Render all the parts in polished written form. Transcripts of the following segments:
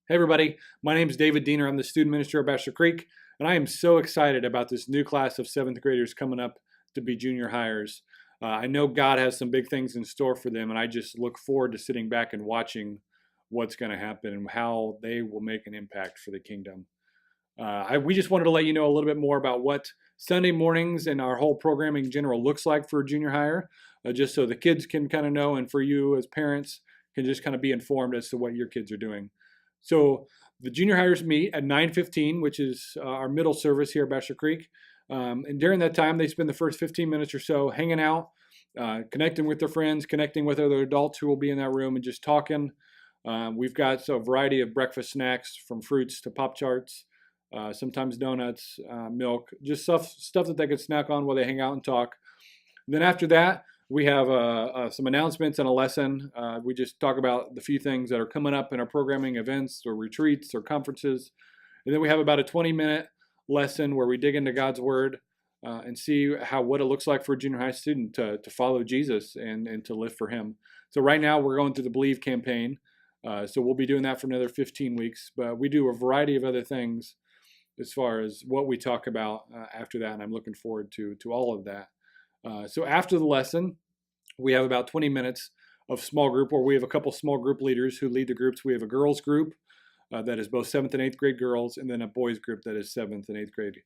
Hey everybody, my name is David Diener. I'm the student minister at Bachelor Creek, and I am so excited about this new class of 7th graders coming up to be junior hires. I know God has some big things in store for them, and I just look forward to sitting back and watching what's going to happen and how they will make an impact for the kingdom. We just wanted to let you know a little bit more about what Sunday mornings and our whole programming in general looks like for junior hire, just so the kids can kind of know, and for you as parents can just kind of be informed as to what your kids are doing. So the junior hires meet at 9:15, which is our middle service here at Bachelor Creek. And during that time, they spend the first 15 minutes or so hanging out, connecting with their friends, connecting with other adults who will be in that room, and just talking. We've got a variety of breakfast snacks from fruits to Pop Tarts, sometimes donuts, milk, just stuff that they can snack on while they hang out and talk. And then after that, we have some announcements and a lesson. We just talk about the few things that are coming up in our programming events or retreats or conferences. And then we have about a 20-minute lesson where we dig into God's Word and see what it looks like for a junior high student to follow Jesus and to live for Him. So right now we're going through the Believe campaign. So we'll be doing that for another 15 weeks. But we do a variety of other things as far as what we talk about after that, and I'm looking forward to all of that. So after the lesson, we have about 20 minutes of small group where we have a couple small group leaders who lead the groups. We have a girls group that is both 7th and 8th grade girls, and then a boys group that is 7th and 8th grade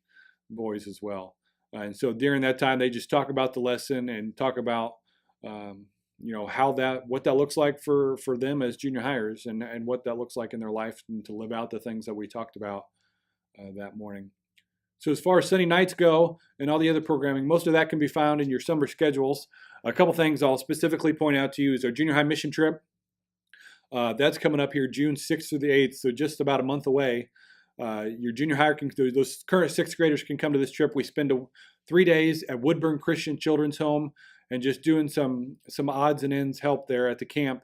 boys as well. And so during that time, they just talk about the lesson and talk about what that looks like for them as junior hires and what that looks like in their life and to live out the things that we talked about that morning. So as far as Sunday nights go and all the other programming, most of that can be found in your summer schedules. A couple things I'll specifically point out to you is our junior high mission trip. That's coming up here June 6th through the 8th, so just about a month away. Your junior hire those current 6th graders can come to this trip. We spend 3 days at Woodburn Christian Children's Home and just doing some odds and ends help there at the camp,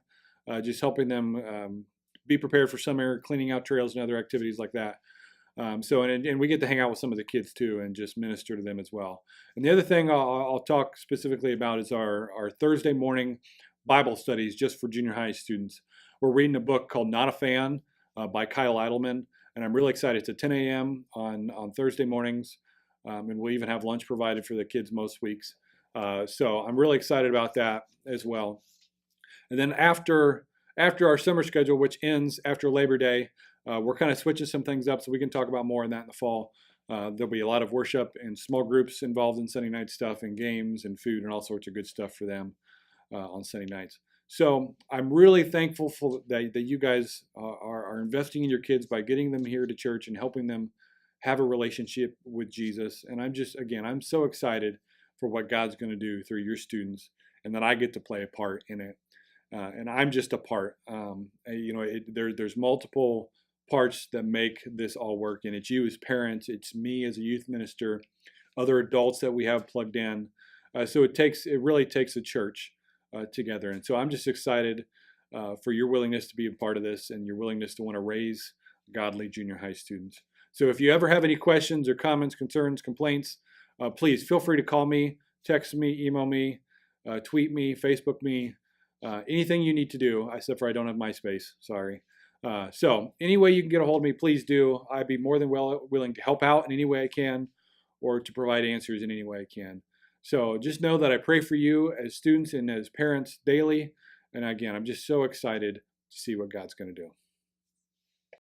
just helping them be prepared for summer, cleaning out trails and other activities like that. And we get to hang out with some of the kids too and just minister to them as well. And the other thing I'll talk specifically about is our Thursday morning Bible studies just for junior high students. We're reading a book called Not a Fan by Kyle Idleman, and I'm really excited. It's at 10 a.m. on Thursday mornings, and we'll even have lunch provided for the kids most weeks. So I'm really excited about that as well. And then after our summer schedule, which ends after Labor Day, we're kind of switching some things up so we can talk about more on that in the fall. There'll be a lot of worship and small groups involved in Sunday night stuff and games and food and all sorts of good stuff for them on Sunday nights. So I'm really thankful for that you guys are investing in your kids by getting them here to church and helping them have a relationship with Jesus. And I'm so excited for what God's going to do through your students and that I get to play a part in it. And I'm just a part. There's multiple parts that make this all work, and it's you as parents, it's me as a youth minister, other adults that we have plugged in. So it really takes a church together, and so I'm just excited for your willingness to be a part of this and your willingness to want to raise godly junior high students. So if you ever have any questions or comments, concerns, complaints, please feel free to call me, text me, email me, tweet me, Facebook me, anything you need to do, except for I don't have MySpace, sorry. So any way you can get a hold of me, please do. I'd be more than willing to help out in any way I can or to provide answers in any way I can. So just know that I pray for you as students and as parents daily. And again, I'm just so excited to see what God's going to do.